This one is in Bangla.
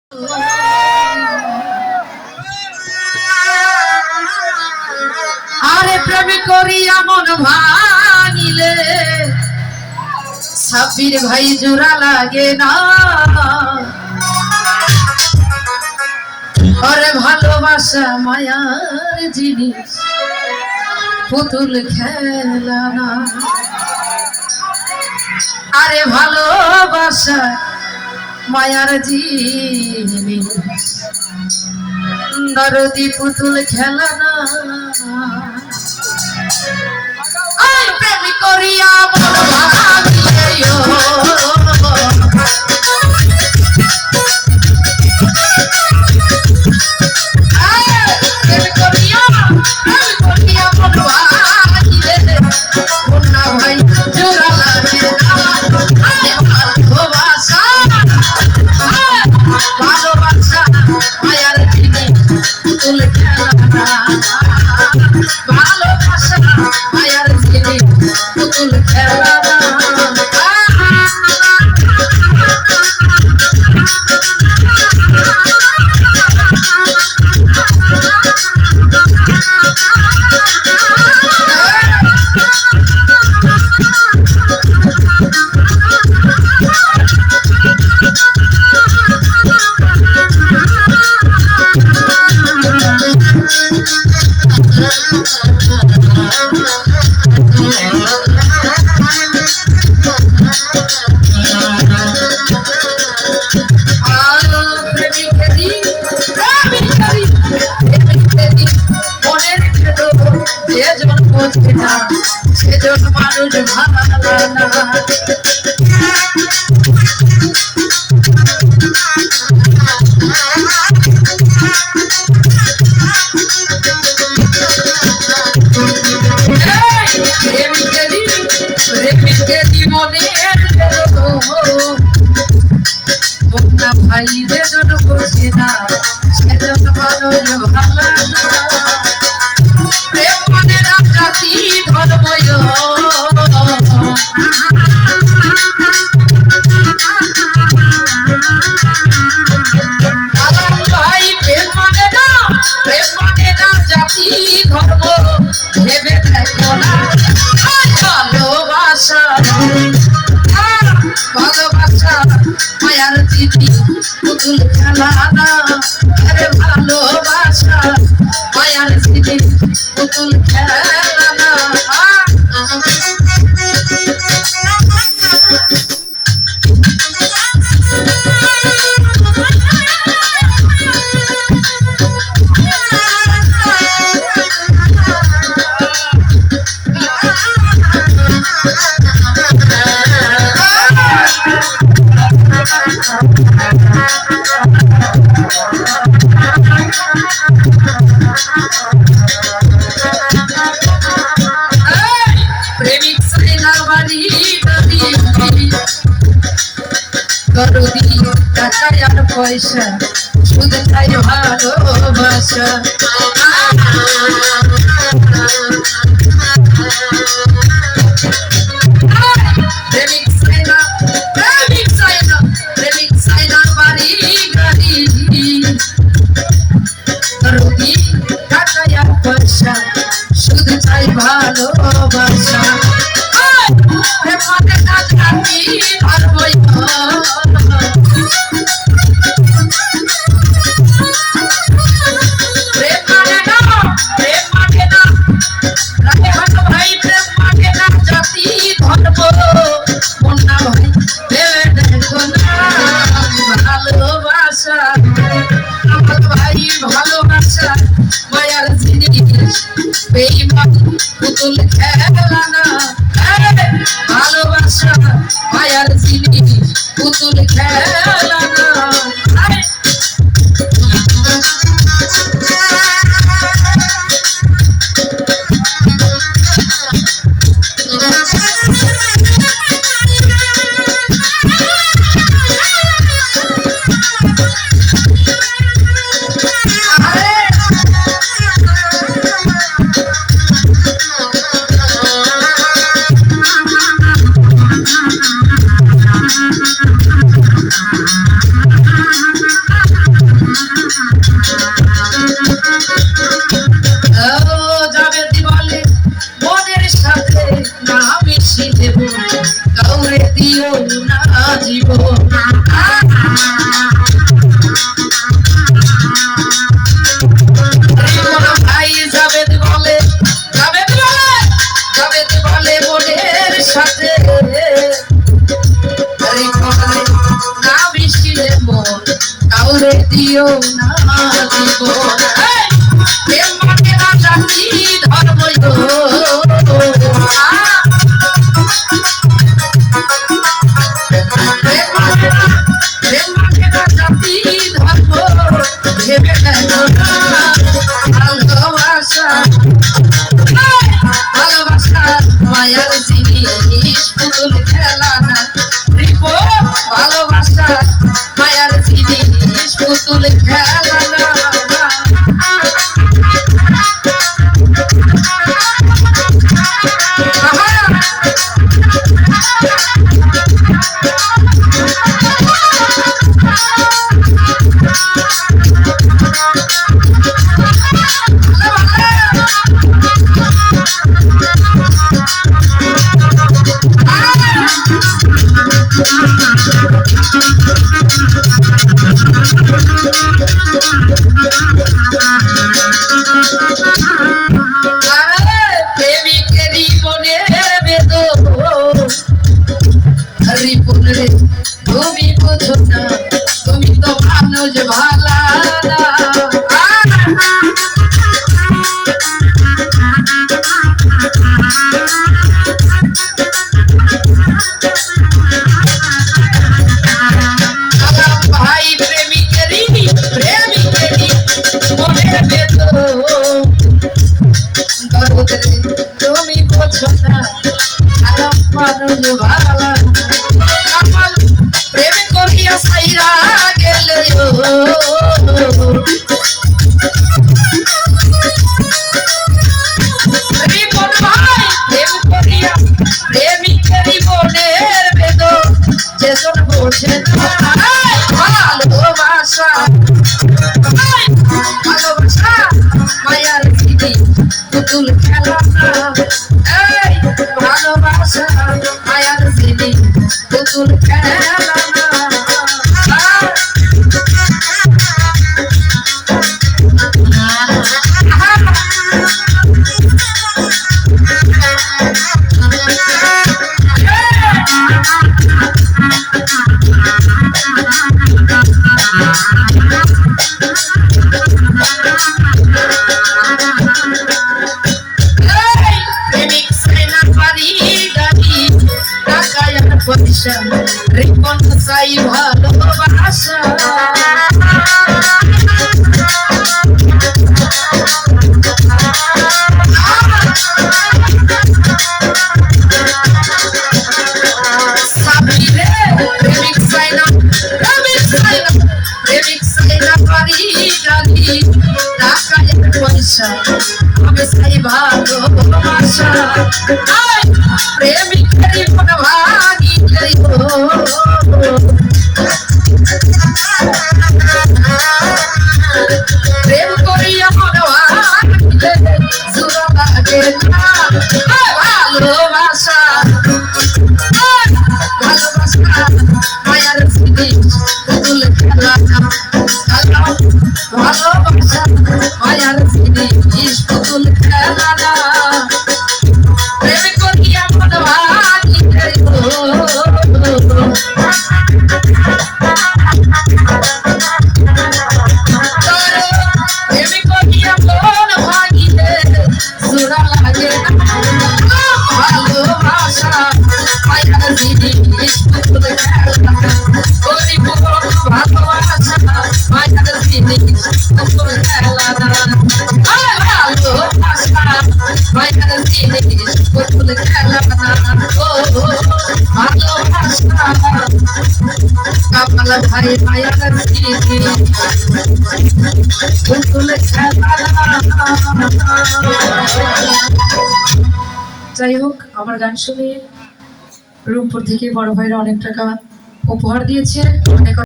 আরে প্রেম করিয়া মন ভাঙিলে সাবির ভাই জোড়া লাগে না। আরে ভালোবাসা মায়ার জিনিস পুতুল খেলা না। আরে ভালোবাসা মায়ার জিনিস দরদি পুতুল খেলা না। প্রেম করিয়া মন ভাঙিলে ভালোবাসা মায়ার জিনিস পুতুল খেলা না। সেজন মানুষ ভালো না। ভাই যেজন বুঝি না সেজন মানুষ ভালো না। প্রেম মনে রাখি ধর্ময় ভাই প্রেম মানে না জাতি ধর্ম ভেবে দেখো না। ভালোবাসা ভালোবাসা মায়ার জিনিস পুতুল খেলা না। আরে ভালোবাসা মায়ার জিনিস পুতুল খেলা না। প্রেমিক সাইনার বাড়ি দরদি টাকা আর পয়সা শুধু চাই ভালোবাসা। প্রেমিক সাইনার বাড়ি দরদি টাকা আর পয়সা শুধু চাই ভালোবাসা। প্রেম মানে না জাতি ধর্ময় ভাই প্রেম মানে না জাতি ধর্ম মন্না ভাই ভেবে দেখো না। ভালোবাসা আমার ভাই ভালোবাসা মায়ার জিনিস বেঈমান পুতুল খেলা না। ভালোবাসা মায়ার জিনিস পুতুল খেলা না। কাউরে দিও না জীবন প্রেম মানে না জাতি ধর্ম প্রেম মানে না জাতি ধর্ম ভেবে দেখো না ভালোবাসা ভালোবাসা মায়ার জিনিস পুতুল খেলা না ভালোবাসা মায়ার জিনিস পুতুল খেলা না তুমি বুঝো না তুমি তো মানুষ ভালা না ভাই প্রেমিকেরই মনের ভেতর তুমি বুঝো না মানুষ ভালা প্রেম করিয়া সাইরা গেলে রিপন ভাই প্রেম করিয়া প্রেমিকের মনের বেদ যেজন বোঝে না ভালোবাসা ভালোবাসা মায়ার দিদি পুতুল খেলা না এই ভালোবাসা মায়ার দিদি পুতুল খেলা না রিপন সাই ভালোবাসা সাবিরে প্রেমিক সাইনা পারি গালি টাকায় পয়সা আমি সাই ভালোবাসা প্রেমিকের মন ভাঙি প্রেম করিয়া মন ভাঙিলে জোড়া লাগে না ভালোবাসা ভালোবাসা মায়ার জিনিস পুতুল খেলা না ভালোবাসা মায়ার জিনিস পুতুল খেলা না প্রেম করিয়া মন ভাঙিলে প্রেম করিয়া মন ভাঙিলে জোড়া লাগে না ভালোবাসা মায়ার জিনিস পুতুল খেলা না ভালোবাসা মায়ার জিনিস পুতুল খেলা না ভালোবাসা মায়ার জিনিস পুতুল খেলা না ভালোবাসা কাপাল ভাই মায়ার জিনিস পুতুল খেলা না। যাই হোক, আমার গান শুনে রূপপুর থেকে বড় ভাইরা অনেক টাকা উপহার দিয়েছে। অনেক